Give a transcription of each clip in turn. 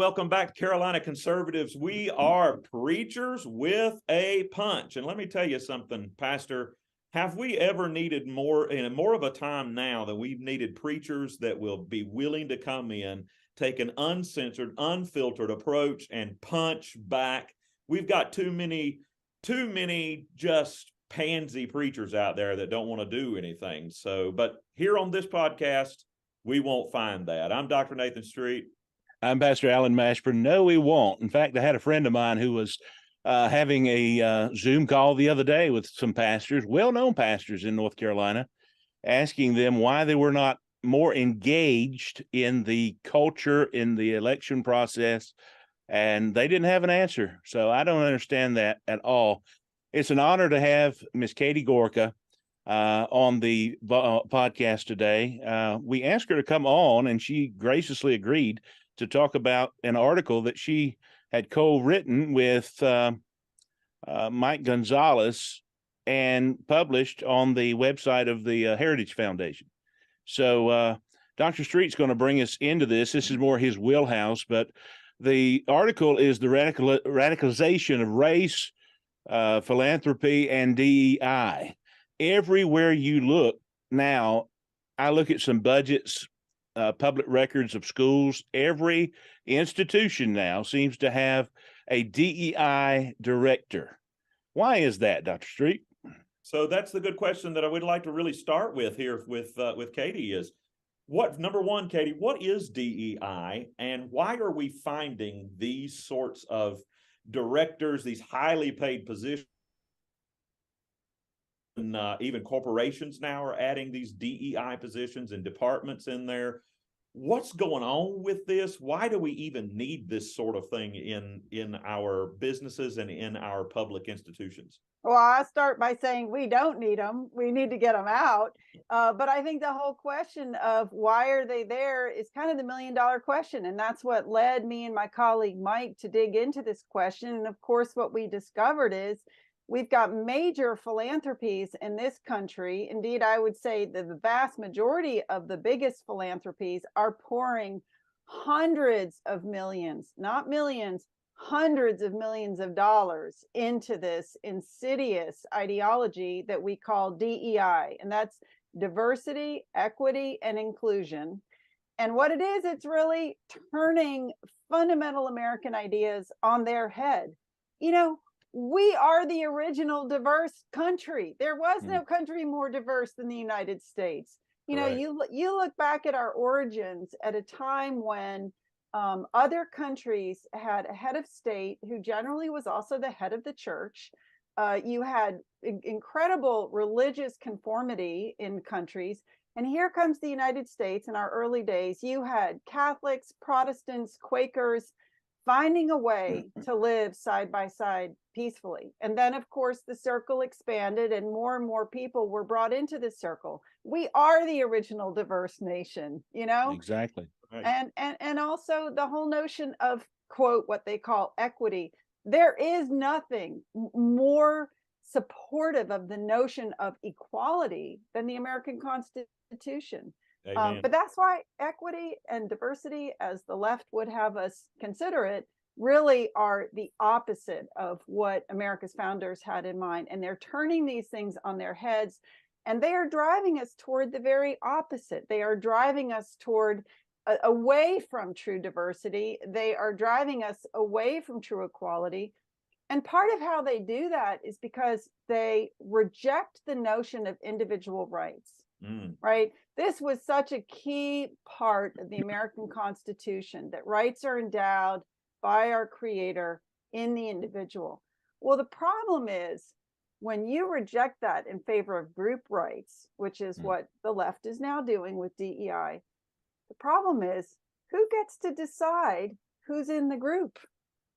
welcome back to Carolina Conservatives. We are preachers with a punch. And let me tell you something, Pastor, have we ever needed more of a time now that we've needed preachers that will be willing to come in, take an uncensored, unfiltered approach and punch back? We've got too many just pansy preachers out there that don't want to do anything. But here on this podcast, we won't find that. I'm Dr. Nathan Street. I'm Pastor Alan Mashburn. No, we won't. In fact, I had a friend of mine who was having a Zoom call the other day with some pastors, well-known pastors in North Carolina, asking them why they were not more engaged in the culture, in the election process, and they didn't have an answer. So I don't understand that at all. It's an honor to have Miss Katharine Gorka on the podcast today. We asked her to come on, and she graciously agreed to talk about an article that she had co-written with Mike Gonzalez and published on the website of the Heritage Foundation. So Dr. Street's going to bring us into this. This is more his wheelhouse, but the article is the radicalization of race, philanthropy, and DEI. Everywhere you look now, I look at some budgets, public records of schools. Every institution now seems to have a DEI director. Why is that, Dr. Street? So that's the good question that I would like to really start with here with Katie is, number one, Katie, what is DEI and why are we finding these sorts of directors, these highly paid positions? Even corporations now are adding these DEI positions and departments in there. What's going on with this? Why do we even need this sort of thing in our businesses and in our public institutions? Well, I start by saying we don't need them. We need to get them out. But I think the whole question of why are they there is kind of the million-dollar question. And that's what led me and my colleague Mike to dig into this question. And of course, what we discovered is we've got major philanthropies in this country. Indeed, I would say that the vast majority of the biggest philanthropies are pouring hundreds of millions, not millions, hundreds of millions of dollars into this insidious ideology that we call DEI. And that's diversity, equity, and inclusion. And what it is, it's really turning fundamental American ideas on their head. You know, we are the original diverse country. There was no country more diverse than the United States. You know, you look back at our origins at a time when other countries had a head of state who generally was also the head of the church. You had incredible religious conformity in countries. And here comes the United States in our early days. You had Catholics, Protestants, Quakers, finding a way to live side by side peacefully. And then, of course, the circle expanded and more people were brought into this circle. We are the original diverse nation, you know? Exactly. Right. And also the whole notion of, quote, what they call equity. There is nothing more supportive of the notion of equality than the American Constitution. But that's why equity and diversity, as the left would have us consider it, really are the opposite of what America's founders had in mind. And they're turning these things on their heads, and they are driving us toward the very opposite. They are driving us toward away from true diversity. They are driving us away from true equality. And part of how they do that is because they reject the notion of individual rights. Right? This was such a key part of the American Constitution, that rights are endowed by our Creator in the individual. Well, the problem is when you reject that in favor of group rights, which is what the left is now doing with DEI, the problem is who gets to decide who's in the group,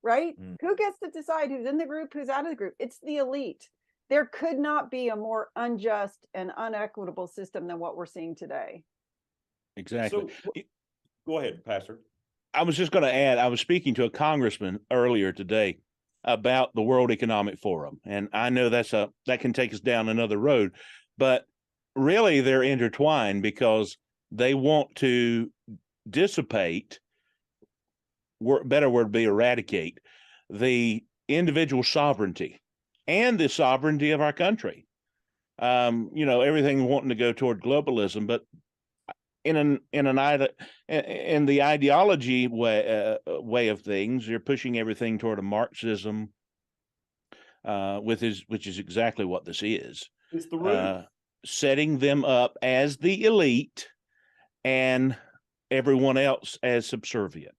right? Who gets to decide who's in the group, who's out of the group? It's the elite. There could not be a more unjust and unequitable system than what we're seeing today. Exactly. So, go ahead, Pastor. I was just going to add, I was speaking to a congressman earlier today about the World Economic Forum, and I know that can take us down another road, but really they're intertwined because they want to dissipate better word would be eradicate the individual sovereignty and the sovereignty of our country. Everything wanting to go toward globalism, but in the ideology way of things, you're pushing everything toward a Marxism, which is exactly what this is. It's the root. Setting them up as the elite and everyone else as subservient.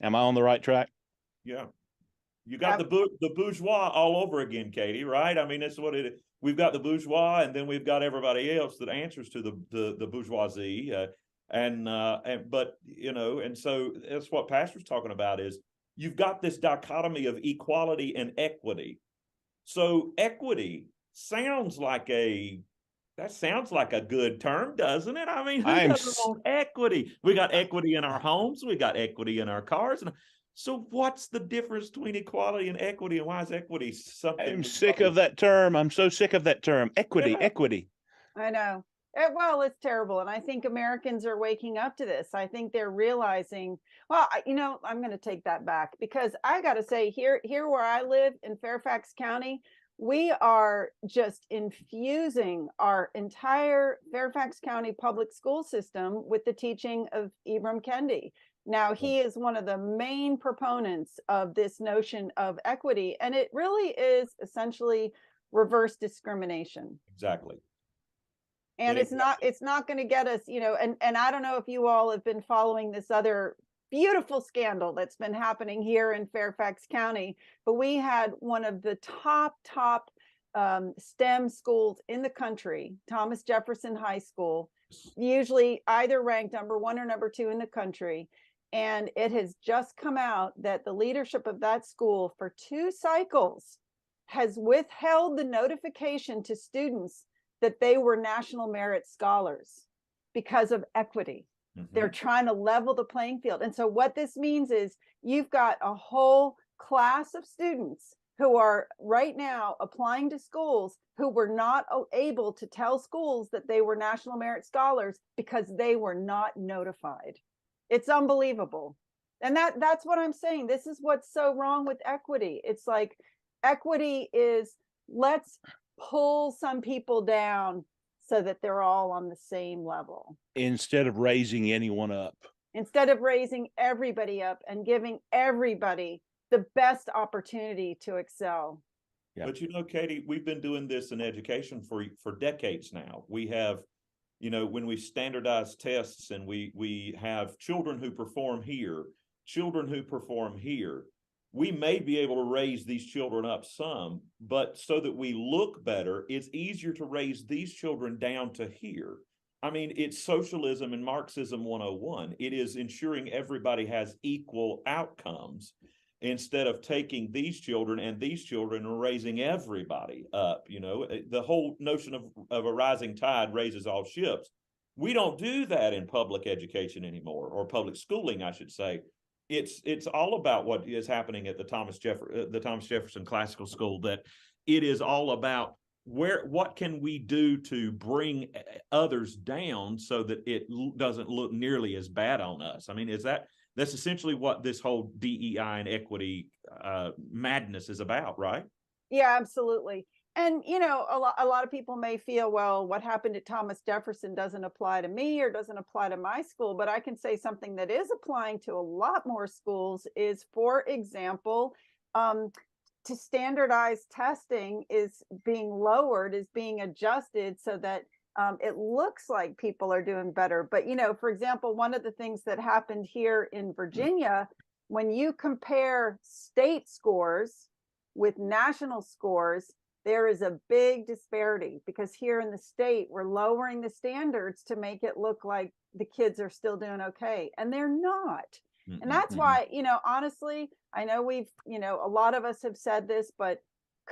Am I on the right track? Yeah. You got the bourgeois all over again, Katie, right? I mean, that's what it is. We've got the bourgeois, and then we've got everybody else that answers to the bourgeoisie. And so that's what Pastor's talking about is you've got this dichotomy of equality and equity. So equity sounds like a good term, doesn't it? I mean, who doesn't want equity? We got equity in our homes. We got equity in our cars. And so what's the difference between equality and equity, and why is equity something? I'm sick of that term. I'm so sick of that term. Equity. I know. Well, it's terrible. And I think Americans are waking up to this. I think they're realizing, well, I'm going to take that back, because I got to say here where I live in Fairfax County, we are just infusing our entire Fairfax County public school system with the teaching of Ibram Kendi. Now, he is one of the main proponents of this notion of equity, and it really is essentially reverse discrimination. Exactly. And it's not going to get us, and I don't know if you all have been following this other beautiful scandal that's been happening here in Fairfax County, but we had one of the top STEM schools in the country, Thomas Jefferson High School, usually either ranked number 1 or number 2 in the country. And it has just come out that the leadership of that school for 2 cycles has withheld the notification to students that they were National Merit Scholars because of equity. Mm-hmm. They're trying to level the playing field. And so what this means is you've got a whole class of students who are right now applying to schools who were not able to tell schools that they were National Merit Scholars because they were not notified. It's unbelievable. And that's what I'm saying. This is what's so wrong with equity. It's like equity is, let's pull some people down so that they're all on the same level. Instead of raising anyone up. Instead of raising everybody up and giving everybody the best opportunity to excel. Yeah. But Katie, we've been doing this in education for decades now. We have, when we standardize tests and we have children who perform here, we may be able to raise these children up some, but so that we look better, it's easier to raise these children down to here. I mean, it's socialism and Marxism 101. It is ensuring everybody has equal outcomes instead of taking these children and raising everybody up. The whole notion of a rising tide raises all ships. We don't do that in public education anymore, or public schooling, I should say. It's all about what is happening at the Thomas Jefferson Classical School, that it is all about what can we do to bring others down so that it doesn't look nearly as bad on us. I mean, that's essentially what this whole DEI and equity madness is about, right? Yeah, absolutely. And, a lot of people may feel, well, what happened to Thomas Jefferson doesn't apply to me or doesn't apply to my school. But I can say something that is applying to a lot more schools is, for example, to standardize testing is being lowered, is being adjusted so that it looks like people are doing better. But, for example, one of the things that happened here in Virginia, when you compare state scores with national scores, there is a big disparity, because here in the state, we're lowering the standards to make it look like the kids are still doing okay, and they're not. Mm-hmm. And that's why, honestly, I know we've, a lot of us have said this, but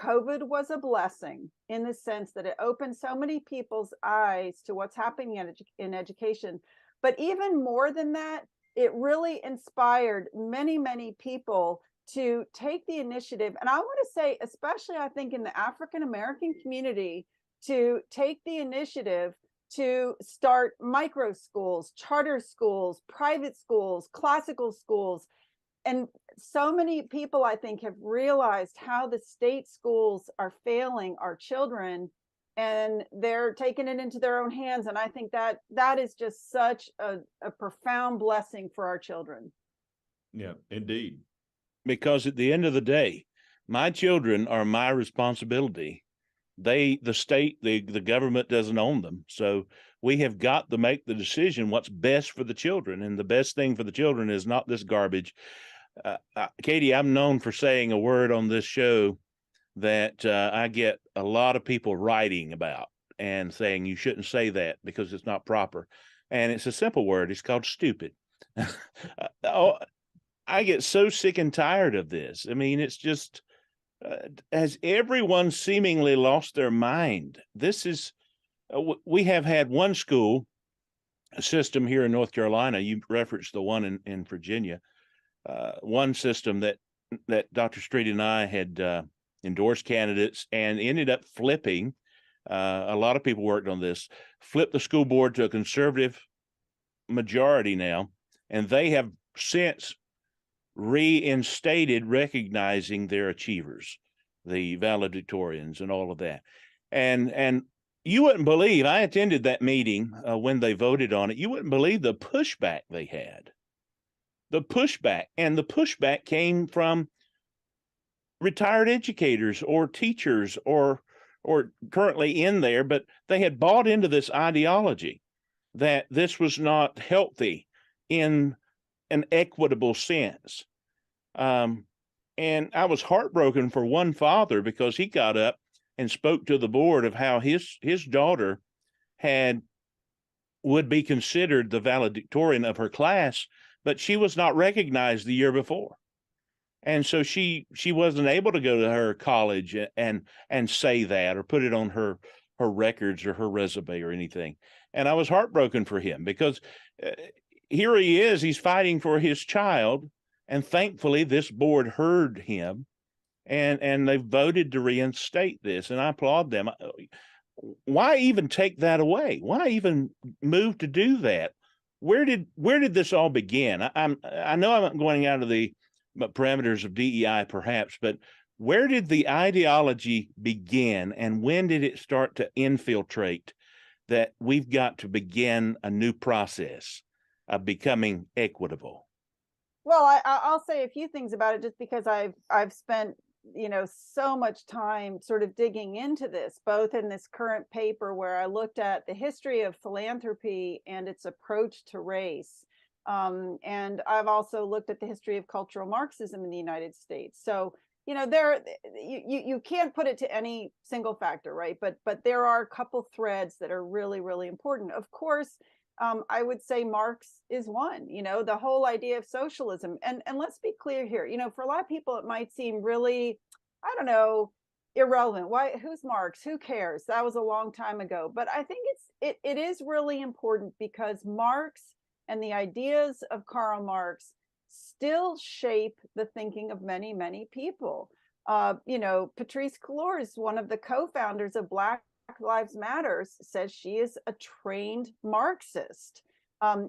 COVID was a blessing in the sense that it opened so many people's eyes to what's happening in education. But even more than that, it really inspired many, many people to take the initiative. And I want to say, especially I think in the African American community, to take the initiative to start micro schools, charter schools, private schools, classical schools. And so many people, I think, have realized how the state schools are failing our children, and they're taking it into their own hands. And I think that that is just such a profound blessing for our children. Yeah, indeed. Because at the end of the day, my children are my responsibility. The state, the government doesn't own them. So we have got to make the decision what's best for the children. And the best thing for the children is not this garbage. Katie, I'm known for saying a word on this show that I get a lot of people writing about and saying you shouldn't say that because it's not proper. And it's a simple word. It's called stupid. I get so sick and tired of this. I mean, it's just, has everyone seemingly lost their mind? This is, we have had one school system here in North Carolina. You referenced the one in Virginia. One system that Dr. Street and I had endorsed candidates and ended up flipping. A lot of people worked on this, flipped the school board to a conservative majority now, and they have since reinstated recognizing their achievers, the valedictorians and all of that. And you wouldn't believe, I attended that meeting when they voted on it. You wouldn't believe the pushback they had. The pushback came from retired educators or teachers or currently in there, but they had bought into this ideology that this was not healthy in an equitable sense. And I was heartbroken for one father because he got up and spoke to the board of how his daughter would be considered the valedictorian of her class, but she was not recognized the year before. And so she wasn't able to go to her college and say that or put it on her records or her resume or anything. And I was heartbroken for him because here he is, he's fighting for his child. And thankfully this board heard him and they voted to reinstate this. And I applaud them. Why even take that away? Why even move to do that? Where did this all begin? I know I'm going out of the parameters of DEI perhaps, but where did the ideology begin and when did it start to infiltrate that we've got to begin a new process of becoming equitable? Well, I'll say a few things about it just because I've spent, so much time sort of digging into this, both in this current paper where I looked at the history of philanthropy and its approach to race. And I've also looked at the history of cultural Marxism in the United States. So, you can't put it to any single factor, right? But there are a couple threads that are really, really important. Of course, I would say Marx is one, the whole idea of socialism. And let's be clear here, for a lot of people, it might seem really, I don't know, irrelevant. Why? Who's Marx? Who cares? That was a long time ago. But I think it is really important because Marx and the ideas of Karl Marx still shape the thinking of many, many people. Patrice Cullors, one of the co-founders of Black Lives Matter, says she is a trained Marxist.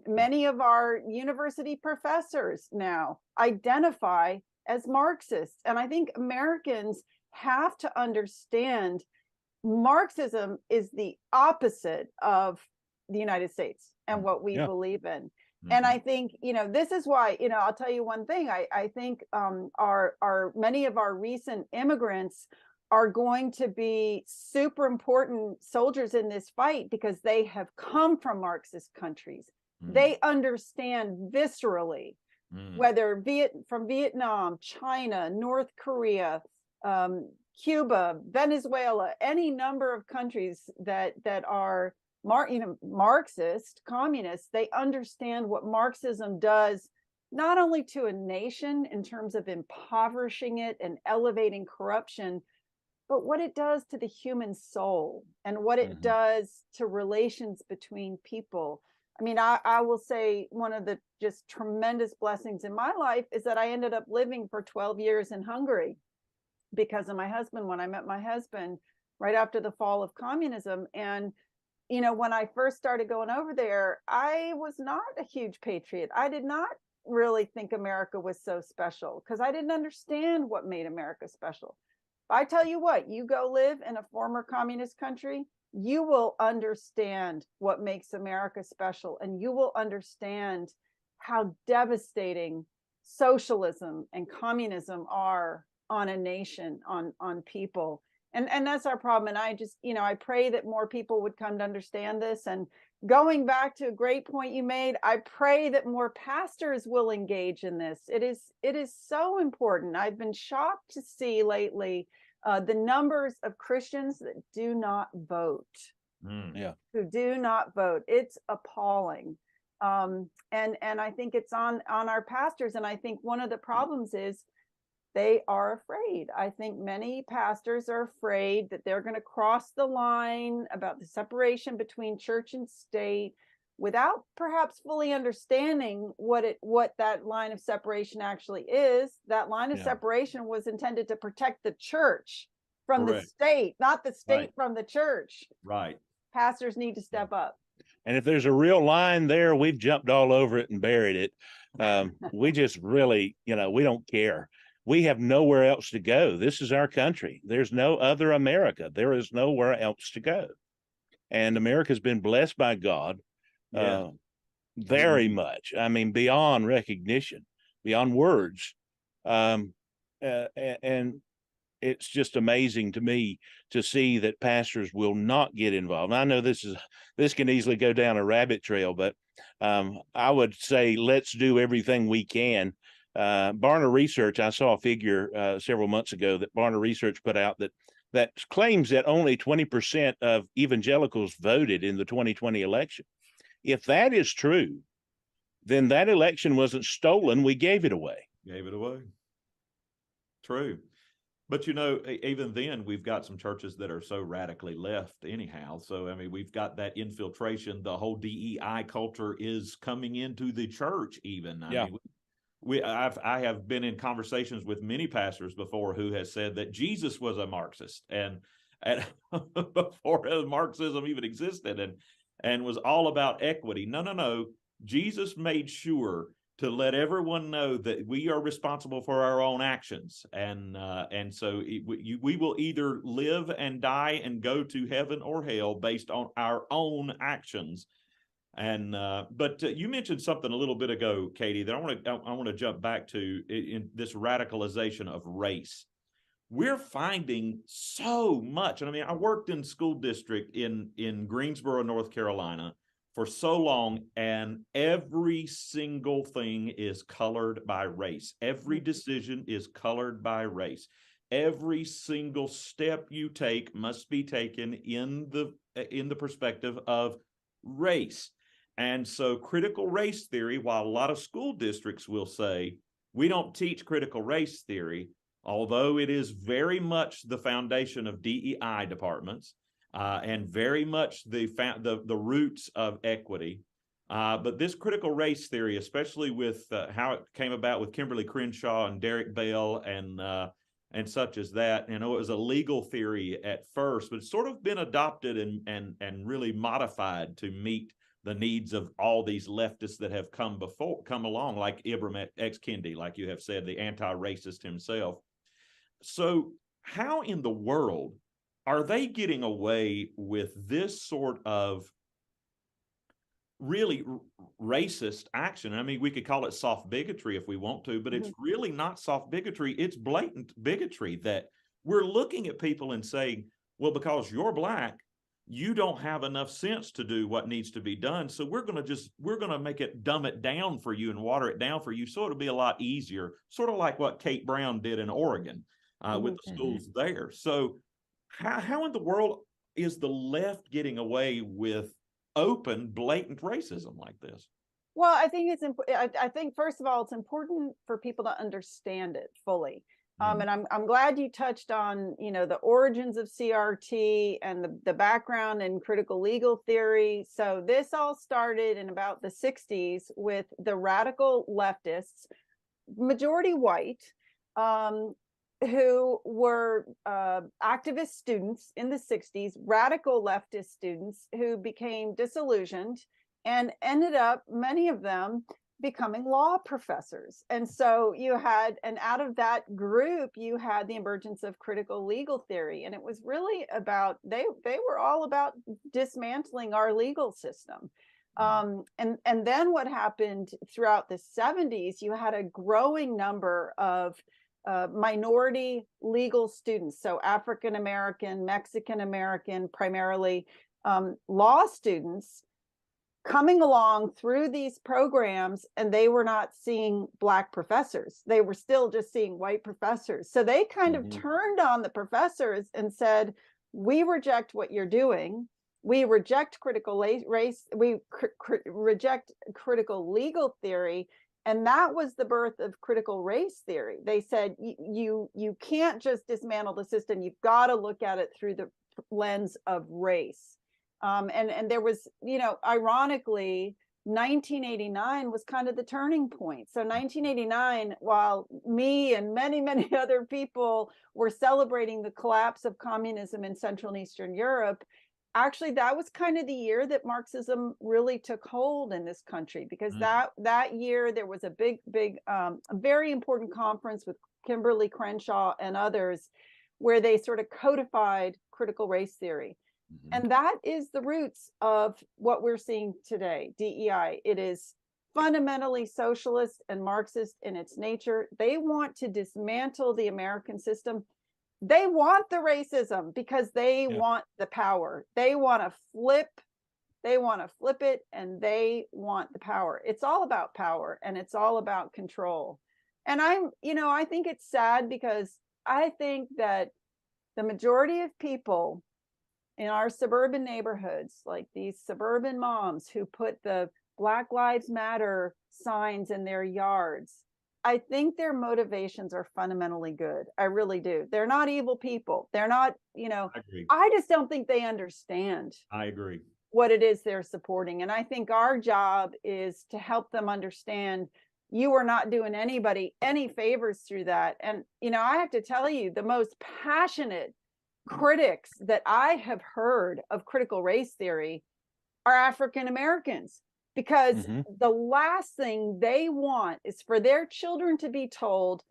Many of our university professors now identify as Marxists. And I think Americans have to understand Marxism is the opposite of the United States and what we believe in. And I think, this is why, I'll tell you one thing. I think our many of our recent immigrants are going to be super important soldiers in this fight because they have come from Marxist countries. They understand viscerally, whether from Vietnam, China, North Korea, Cuba, Venezuela, any number of countries that are Marxist, communist, they understand what Marxism does, not only to a nation in terms of impoverishing it and elevating corruption, but what it does to the human soul and what it does to relations between people. I mean, I will say one of the just tremendous blessings in my life is that I ended up living for 12 years in Hungary because of my husband, when I met my husband right after the fall of communism. And when I first started going over there, I was not a huge patriot. I did not really think America was so special because I didn't understand what made America special. I tell you what, you go live in a former communist country, you will understand what makes America special, and you will understand how devastating socialism and communism are on a nation, on people. And that's our problem. And I just, I pray that more people would come to understand this. And going back to a great point you made, I pray that more pastors will engage in this. It is so important. I've been shocked to see lately the numbers of Christians that do not vote. Who do not vote. It's appalling. And I think it's on our pastors. And I think one of the problems is they are afraid. I think many pastors are afraid that they're going to cross the line about the separation between church and state without perhaps fully understanding what that line of separation actually is. That line of separation was intended to protect the church from the state, not the state from the church. Right. Pastors need to step up. And if there's a real line there, we've jumped all over it and buried it. We just really, we don't care. We have nowhere else to go. This is our country. There's no other America. There is nowhere else to go. And America's been blessed by God very much. I mean, beyond recognition, beyond words. And it's just amazing to me to see that pastors will not get involved. I know this can easily go down a rabbit trail, but I would say let's do everything we can. Barna Research, I saw a figure several months ago that Barna Research put out that claims that only 20% of evangelicals voted in the 2020 election. If that is true, then that election wasn't stolen. We gave it away. True. But, even then, we've got some churches that are so radically left anyhow. So, I mean, we've got that infiltration. The whole DEI culture is coming into the church even. I mean, I have been in conversations with many pastors before who has said that Jesus was a Marxist and before Marxism even existed and was all about equity. No. Jesus made sure to let everyone know that we are responsible for our own actions. And so we will either live and die and go to heaven or hell based on our own actions. And but you mentioned something a little bit ago, Katie, that I want to jump back to in this radicalization of race. We're finding so much. And I mean, I worked in school district in Greensboro, North Carolina for so long, and every single thing is colored by race. Every decision is colored by race. Every single step you take must be taken in the perspective of race. And so critical race theory, while a lot of school districts will say, we don't teach critical race theory, although it is very much the foundation of DEI departments and very much the roots of equity. But this critical race theory, especially with how it came about with Kimberly Crenshaw and Derek Bell and such as that, it was a legal theory at first, but it's sort of been adopted and really modified to meet the needs of all these leftists that have come along, like Ibram X. Kendi, like you have said, the anti-racist himself. So how in the world are they getting away with this sort of really racist action? I mean, we could call it soft bigotry if we want to, but it's really not soft bigotry. It's blatant bigotry that we're looking at people and saying, well, because you're Black, you don't have enough sense to do what needs to be done. So we're going to dumb it down for you and water it down for you. So it'll be a lot easier, sort of like what Kate Brown did in Oregon with the schools there. So how in the world is the left getting away with open, blatant racism like this? Well, I think I think, first of all, it's important for people to understand it fully. And I'm glad you touched on, the origins of CRT and the background in critical legal theory. So this all started in about the 60s with the radical leftists, majority white, who were activist students in the 60s, radical leftist students who became disillusioned and ended up, many of them, becoming law professors. And so you had, and out of that group, you had the emergence of critical legal theory. And it was really about, they were all about dismantling our legal system. And then what happened throughout the 70s, you had a growing number of minority legal students, so African American, Mexican American, primarily law students, coming along through these programs, and they were not seeing Black professors. They were still just seeing white professors. So they kind of turned on the professors and said, we reject what you're doing. We reject critical race. We reject critical legal theory. And that was the birth of critical race theory. They said, you can't just dismantle the system. You've got to look at it through the lens of race. And there was, ironically, 1989 was kind of the turning point. So 1989, while me and many, many other people were celebrating the collapse of communism in Central and Eastern Europe, actually, that was kind of the year that Marxism really took hold in this country, because that year there was a big, a very important conference with Kimberly Crenshaw and others, where they sort of codified critical race theory. And that is the roots of what we're seeing today, DEI. It is fundamentally socialist and Marxist in its nature. They want to dismantle the American system. They want the racism because they want the power. They want to flip it, and they want the power. It's all about power, and it's all about control. And I think it's sad, because I think that the majority of people in our suburban neighborhoods, like these suburban moms who put the Black Lives Matter signs in their yards, I think their motivations are fundamentally good. I really do. They're not evil people. They're not, I agree. I just don't think they understand. I agree. What it is they're supporting. And I think our job is to help them understand you are not doing anybody any favors through that. And, I have to tell you, the most passionate critics that I have heard of critical race theory are African Americans, because the last thing they want is for their children to be told,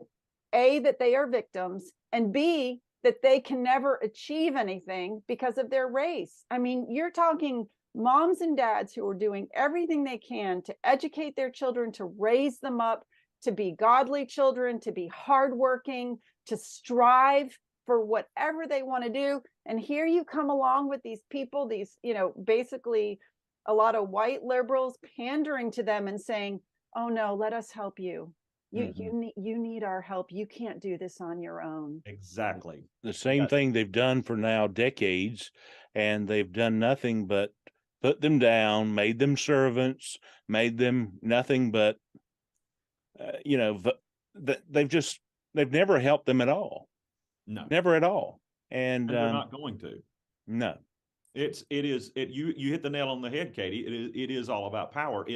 A, that they are victims, and B, that they can never achieve anything because of their race. I mean, you're talking moms and dads who are doing everything they can to educate their children, to raise them up, to be godly children, to be hardworking, to strive for whatever they want to do. And here you come along with these people, these, basically a lot of white liberals pandering to them and saying, oh no, let us help you. You need our help. You can't do this on your own. Exactly. The same thing they've done for now decades, and they've done nothing but put them down, made them servants, made them nothing but, they've never helped them at all. No, never at all. And they're not going to. No, you hit the nail on the head, Katie. It is all about power.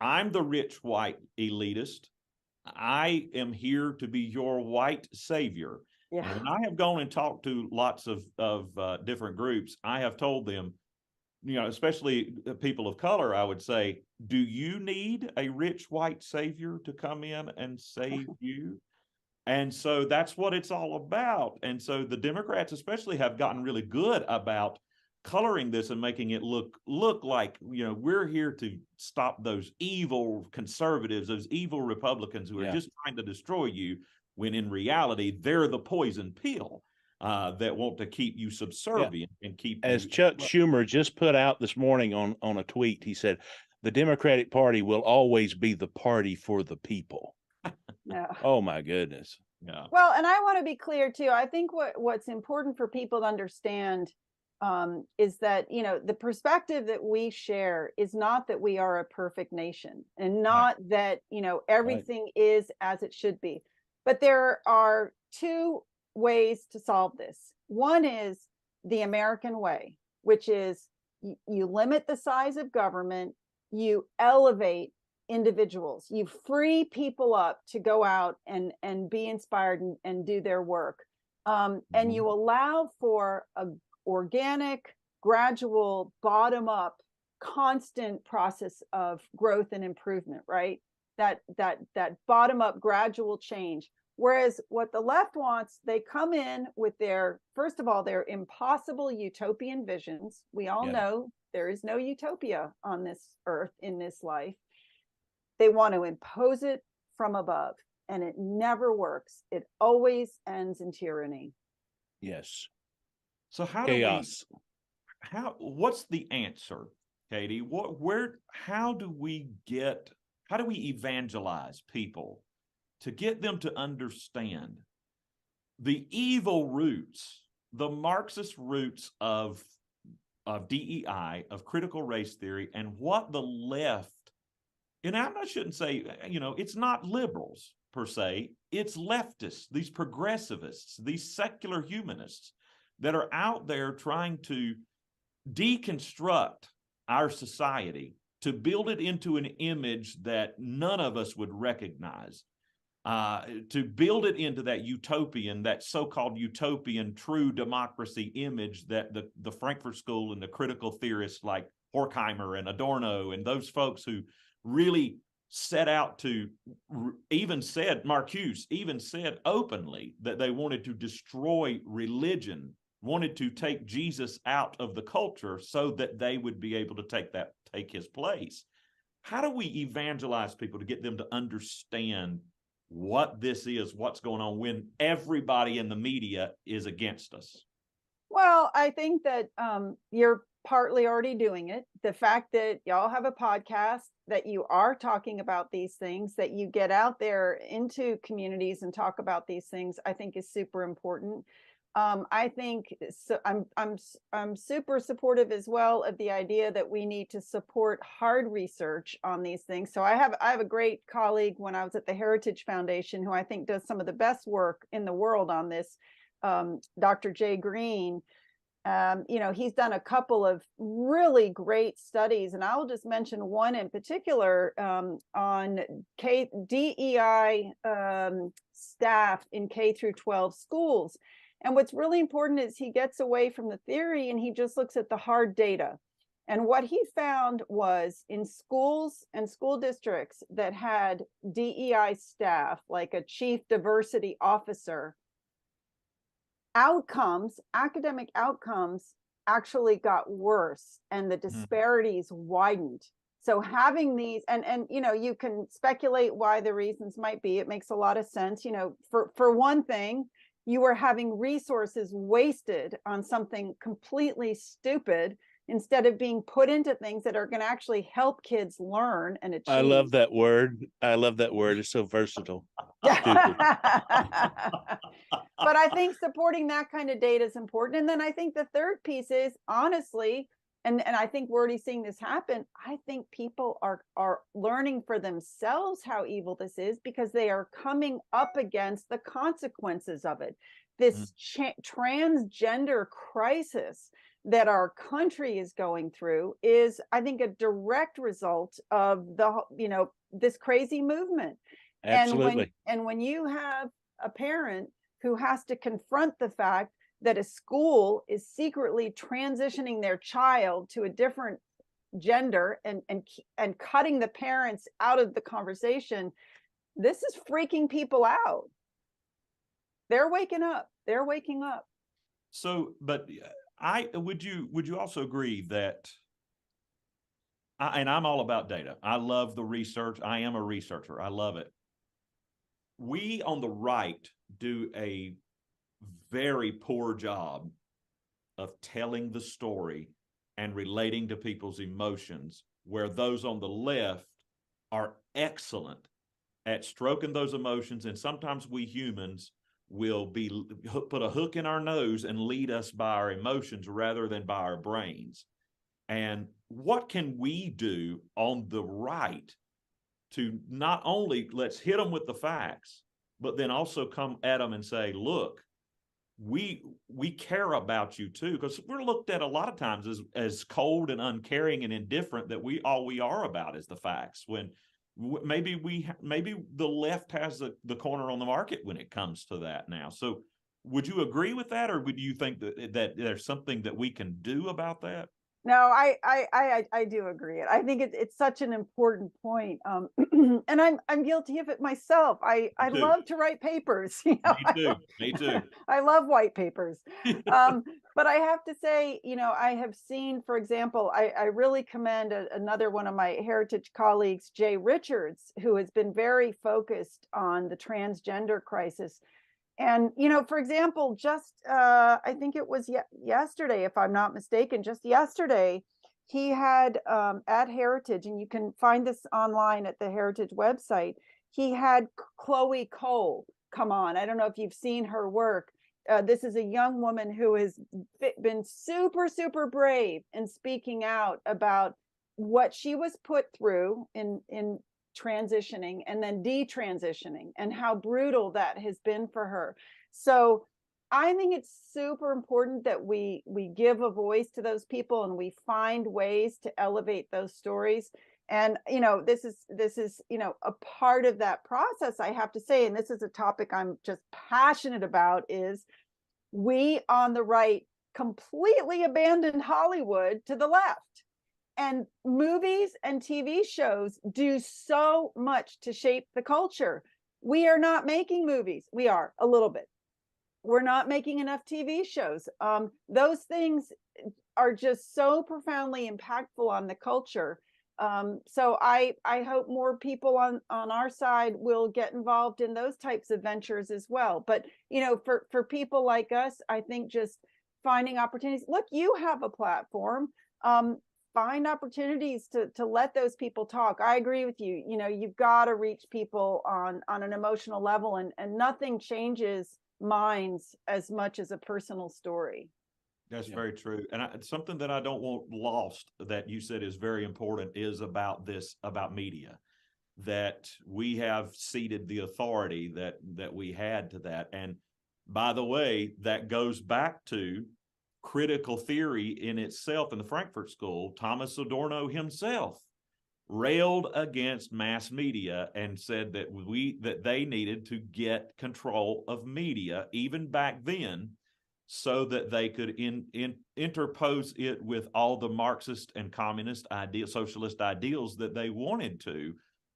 I'm the rich white elitist. I am here to be your white savior. Yeah. And when I have gone and talked to lots of different groups, I have told them, especially people of color, I would say, do you need a rich white savior to come in and save you? And so that's what it's all about. And so the Democrats especially have gotten really good about coloring this and making it look like, we're here to stop those evil conservatives, those evil Republicans who are just trying to destroy you, when in reality, they're the poison pill that want to keep you subservient and keep As Chuck Schumer just put out this morning on a tweet, he said, the Democratic Party will always be the party for the people. Yeah. Oh my goodness. Yeah. Well, and I want to be clear too. I think what's important for people to understand is that, the perspective that we share is not that we are a perfect nation, and not that, everything is as it should be. But there are two ways to solve this. One is the American way, which is you limit the size of government, you elevate individuals. You free people up to go out and be inspired and do their work. And you allow for a organic, gradual, bottom up, constant process of growth and improvement, right? That bottom up gradual change. Whereas what the left wants, they come in with their, first of all, their impossible utopian visions. We all know there is no utopia on this earth in this life. They want to impose it from above, and it never works. It always ends in tyranny. Yes. So how chaos. What's the answer, Katie? How do we evangelize people to get them to understand the evil roots, the Marxist roots of DEI, of critical race theory, and what the left, and I shouldn't say, it's not liberals per se, it's leftists, these progressivists, these secular humanists that are out there trying to deconstruct our society to build it into an image that none of us would recognize, to build it into that so-called utopian true democracy image that the Frankfurt School and the critical theorists like Horkheimer and Adorno and those folks who really set out to, Marcuse even said openly that they wanted to destroy religion, wanted to take Jesus out of the culture so that they would be able to take his place. How do we evangelize people to get them to understand what this is, what's going on, when everybody in the media is against us? Well, I think that you're partly already doing it. The fact that y'all have a podcast, that you are talking about these things, that you get out there into communities and talk about these things, I think is super important. I think so. I'm super supportive as well of the idea that we need to support hard research on these things. So I have a great colleague when I was at the Heritage Foundation who I think does some of the best work in the world on this, Dr. Jay Green. He's done a couple of really great studies, and I'll just mention one in particular on DEI staff in K through 12 schools. And what's really important is he gets away from the theory and he just looks at the hard data. And what he found was in schools and school districts that had DEI staff, like a chief diversity officer, academic outcomes actually got worse and the disparities widened. So having these, and you can speculate why the reasons might be. It makes a lot of sense. For one thing, you are having resources wasted on something completely stupid instead of being put into things that are going to actually help kids learn and achieve. I love that word. It's so versatile. But I think supporting that kind of data is important. And then I think the third piece is, honestly, and I think we're already seeing this happen, I think people are learning for themselves how evil this is because they are coming up against the consequences of it. This transgender crisis that our country is going through is, I think, a direct result of this crazy movement. Absolutely. And when you have a parent who has to confront the fact that a school is secretly transitioning their child to a different gender and cutting the parents out of the conversation, this is freaking people out. They're waking up. So, but would you also agree that, and I'm all about data. I love the research. I am a researcher. I love it. We on the right do a very poor job of telling the story and relating to people's emotions, where those on the left are excellent at stroking those emotions. And sometimes we humans will put a hook in our nose and lead us by our emotions rather than by our brains. And what can we do on the right to not only let's hit them with the facts, but then also come at them and say, look, we care about you too, because we're looked at a lot of times as cold and uncaring and indifferent, that all we are about is the facts, when maybe the left has the corner on the market when it comes to that now. So would you agree with that, or would you think that there's something that we can do about that? No, I do agree. I think it's such an important point. And I'm guilty of it myself. I too. love to write papers. You know, Me too. I love white papers. But I have to say, you know, I have seen, for example, I really commend another one of my heritage colleagues, Jay Richards, who has been very focused on the transgender crisis. And, you know, for example, just I think it was yesterday, if I'm not mistaken, just yesterday, he had at Heritage, and you can find this online at the Heritage website, he had Chloe Cole come on. I don't know if you've seen her work. This is a young woman who has been super, super brave in speaking out about what she was put through in transitioning and then detransitioning, and how brutal that has been for her. So I think it's super important that we give a voice to those people, and we find ways to elevate those stories. And you know, this is you know, a part of that process, I have to say, and this is a topic I'm just passionate about, is we on the right completely abandoned Hollywood to the left. And movies and TV shows do so much to shape the culture. We are not making movies. We are a little bit. We're not making enough TV shows. Those things are just so profoundly impactful on the culture. So I hope more people on our side will get involved in those types of ventures as well. But, you know, for people like us, I think just finding opportunities. Look, you have a platform. Find opportunities to let those people talk. I agree with you. You know, you've got to reach people on an emotional level, and nothing changes minds as much as a personal story. That's very true. And something that I don't want lost that you said is very important is about media, that we have ceded the authority that we had to that. And by the way, that goes back to critical theory in itself. In the Frankfurt School, Thomas Adorno himself railed against mass media and said that they needed to get control of media even back then, so that they could interpose it with all the Marxist and communist socialist ideals that they wanted to,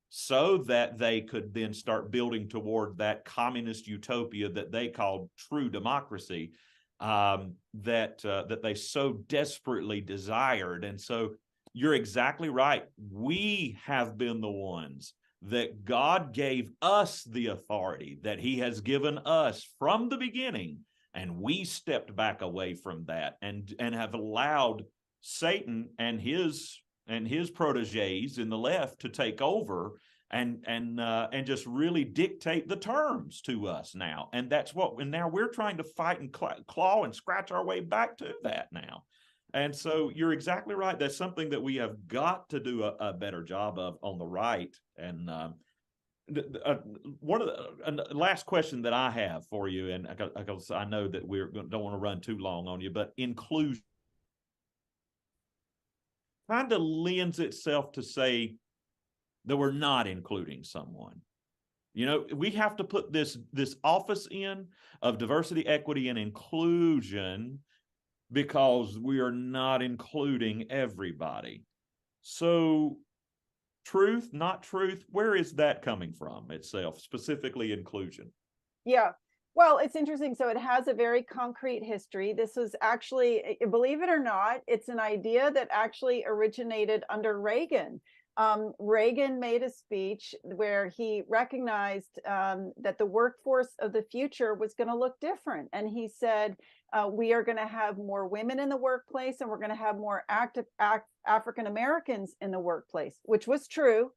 so that they could then start building toward that communist utopia that they called true democracy, that they so desperately desired. And so you're exactly right. We have been the ones that God gave us the authority that he has given us from the beginning. And we stepped back away from that and have allowed Satan and his proteges in the left to take over and just really dictate the terms to us now. And now we're trying to fight and claw and scratch our way back to that now. And so you're exactly right. That's something that we have got to do a better job of on the right. And one of the last question that I have for you, and because I know that we don't want to run too long on you, but inclusion kind of lends itself to say that we're not including someone. You know, we have to put this office in of diversity, equity, and inclusion because we are not including everybody. So truth, not truth, where is that coming from itself, specifically inclusion? Yeah. Well, it's interesting. So it has a very concrete history. This was actually, believe it or not, it's an idea that actually originated under Reagan. Reagan made a speech where he recognized that the workforce of the future was going to look different. And he said, we are going to have more women in the workplace, and we're going to have more active African Americans in the workplace, which was true.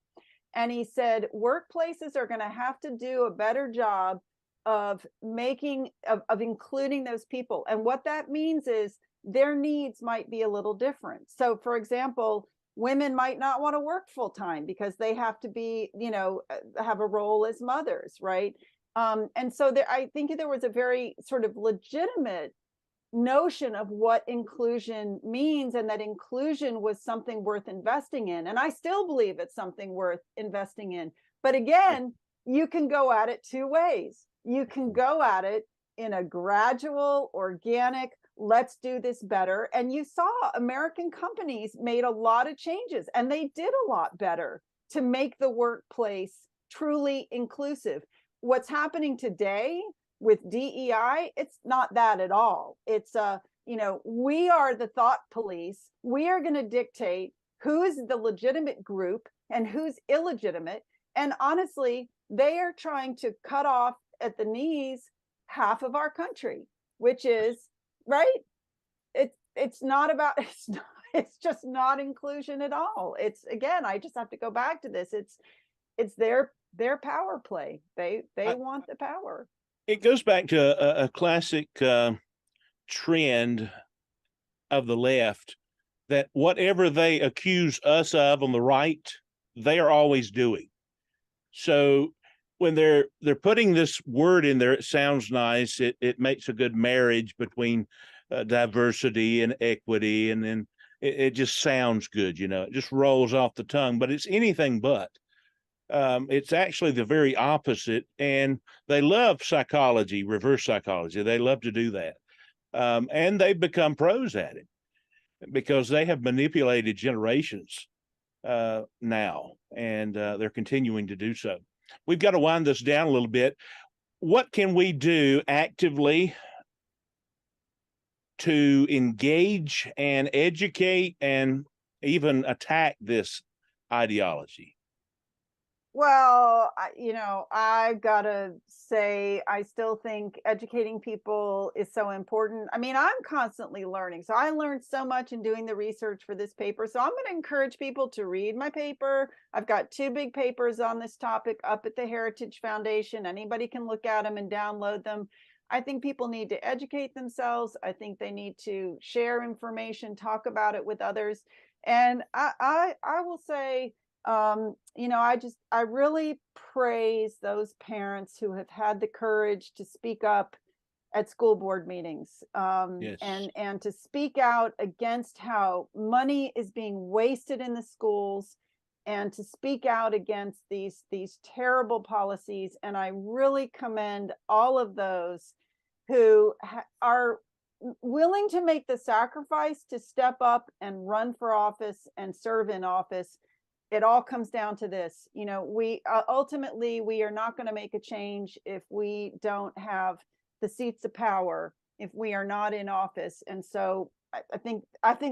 And he said, workplaces are going to have to do a better job of including those people. And what that means is their needs might be a little different. So for example, women might not want to work full time because they have to be, you know, have a role as mothers, right? And so I think there was a very sort of legitimate notion of what inclusion means, and that inclusion was something worth investing in. And I still believe it's something worth investing in. But again, you can go at it two ways. You can go at it in a gradual, organic, let's do this better. And you saw American companies made a lot of changes, and they did a lot better to make the workplace truly inclusive. What's happening today with DEI, it's not that at all. It's we are the thought police. We are going to dictate who's the legitimate group and who's illegitimate. And honestly, they are trying to cut off at the knees half of our country, which is right. It's not about, it's just not inclusion at all. It's, again, I just have to go back to this. It's their power play. They want the power. It goes back to a classic trend of the left, that whatever they accuse us of on the right, they are always doing. So when they're putting this word in there, it sounds nice. It makes a good marriage between diversity and equity, and then it just sounds good. It just rolls off the tongue. But it's anything but. It's actually the very opposite. And they love psychology, reverse psychology. They love to do that. And they've become pros at it because they have manipulated generations now, and they're continuing to do so. We've got to wind this down a little bit. What can we do actively to engage and educate and even attack this ideology? Well, I've got to say, I still think educating people is so important. I mean, I'm constantly learning. So I learned so much in doing the research for this paper. So I'm going to encourage people to read my paper. I've got 2 big papers on this topic up at the Heritage Foundation. Anybody can look at them and download them. I think people need to educate themselves. I think they need to share information, talk about it with others. And I will say, I really praise those parents who have had the courage to speak up at school board meetings, Yes. and to speak out against how money is being wasted in the schools, and to speak out against these terrible policies. And I really commend all of those who are willing to make the sacrifice to step up and run for office and serve in office. It all comes down to this. We ultimately, we are not going to make a change if we don't have the seats of power, if we are not in office. And so I think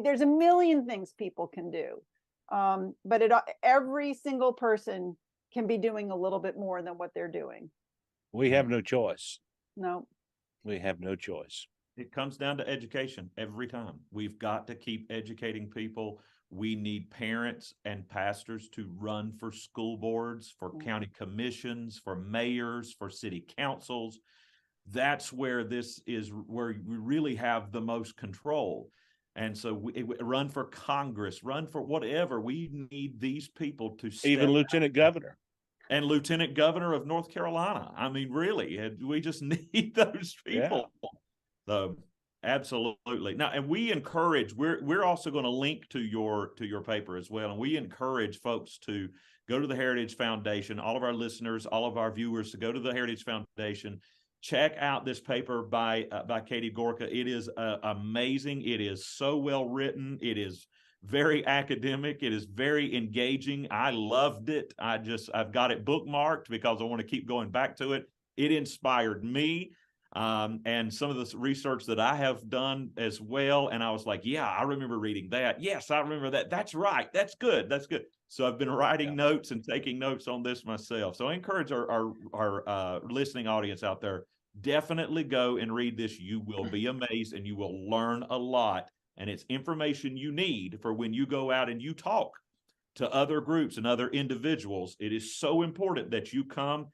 there's a million things people can do. But every single person can be doing a little bit more than what they're doing. We have no choice. No. We have no choice. It comes down to education every time. We've got to keep educating people. We need parents and pastors to run for school boards, for county commissions, for mayors, for city councils. That's where where we really have the most control. And so we run for Congress, run for whatever. We need these people to step even Lieutenant Governor. And Lieutenant Governor of North Carolina. I mean, really, we just need those people. Yeah. So absolutely. Now, and we encourage, we're also going to link to your paper as well. And we encourage folks to go to the Heritage Foundation, all of our listeners, all of our viewers, to go to the Heritage Foundation, check out this paper by Katie Gorka. It is amazing. It is so well written. It is very academic. It is very engaging. I loved it. I've got it bookmarked because I want to keep going back to it. It inspired me. And some of the research that I have done as well. And I was like, yeah, I remember reading that. Yes, I remember that. That's right. That's good. That's good. So I've been writing notes and taking notes on this myself. So I encourage our listening audience out there, definitely go and read this. You will be amazed and you will learn a lot. And it's information you need for when you go out and you talk to other groups and other individuals. It is so important that you come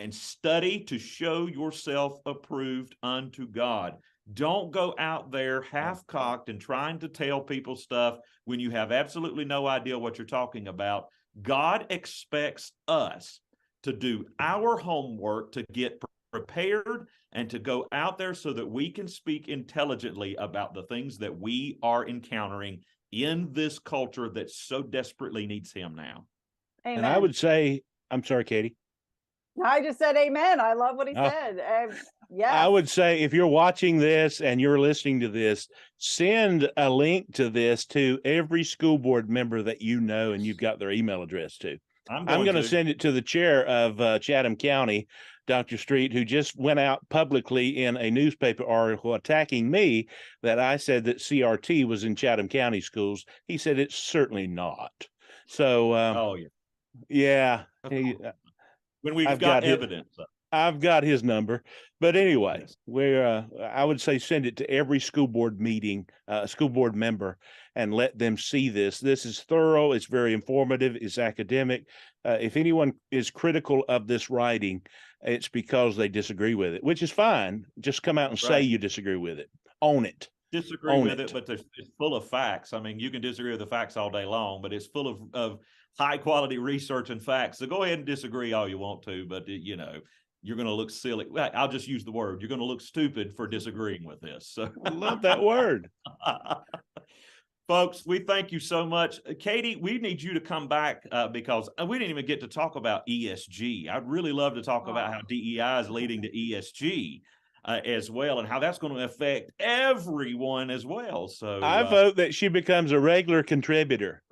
and study to show yourself approved unto God. Don't go out there half-cocked and trying to tell people stuff when you have absolutely no idea what you're talking about. God expects us to do our homework, to get prepared and to go out there so that we can speak intelligently about the things that we are encountering in this culture that so desperately needs him now. Amen. And I would say, I'm sorry, Katie. I just said amen. I love what he Oh. said. Yeah. I would say if you're watching this and you're listening to this, send a link to this to every school board member that you know and you've got their email address to. I'm going to send it to the chair of Chatham County, Dr. Street, who just went out publicly in a newspaper article attacking me that I said that CRT was in Chatham County schools. He said it's certainly not. So, oh yeah, yeah. When we've got evidence. I've got his number, but anyway, Yes. we're, I would say send it to every school board meeting, school board member, and let them see this. This is thorough. It's very informative. It's academic. If anyone is critical of this writing, it's because they disagree with it, which is fine. Just come out and say you disagree with it. Own it. Disagree with it, but it's full of facts. I mean, you can disagree with the facts all day long, but it's full of high quality research and facts. So go ahead and disagree all you want to, but you know, you're going to look silly. I'll just use the word. You're going to look stupid for disagreeing with this. So I love that word. Folks, we thank you so much. Katie, we need you to come back because we didn't even get to talk about ESG. I'd really love to talk about how DEI is leading to ESG as well, and how that's going to affect everyone as well. So I vote that she becomes a regular contributor.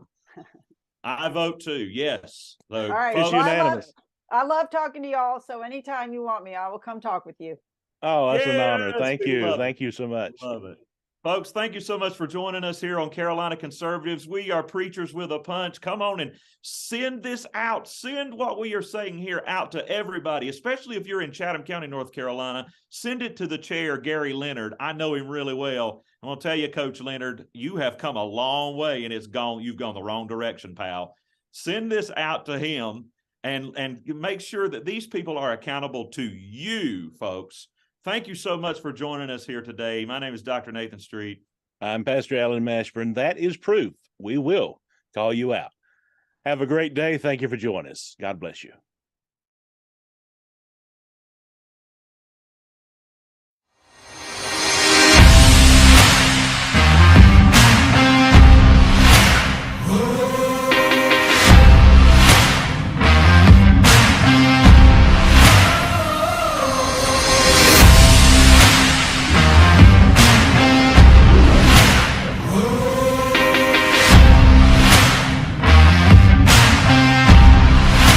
I vote too. Yes. So, all right. It's unanimous. I love talking to y'all. So anytime you want me, I will come talk with you. Oh, that's an honor. Yes, Thank we you. love it. Thank you so much. Love it. Folks, thank you so much for joining us here on Carolina Conservatives. We are preachers with a punch. Come on and send this out. Send what we are saying here out to everybody, especially if you're in Chatham County, North Carolina. Send it to the chair, Gary Leonard. I know him really well. I'm going to tell you, Coach Leonard, you have come a long way and you've gone the wrong direction, pal. Send this out to him and make sure that these people are accountable to you, folks. Thank you so much for joining us here today. My name is Dr. Nathan Street. I'm Pastor Alan Mashburn. That is proof. We will call you out. Have a great day. Thank you for joining us. God bless you.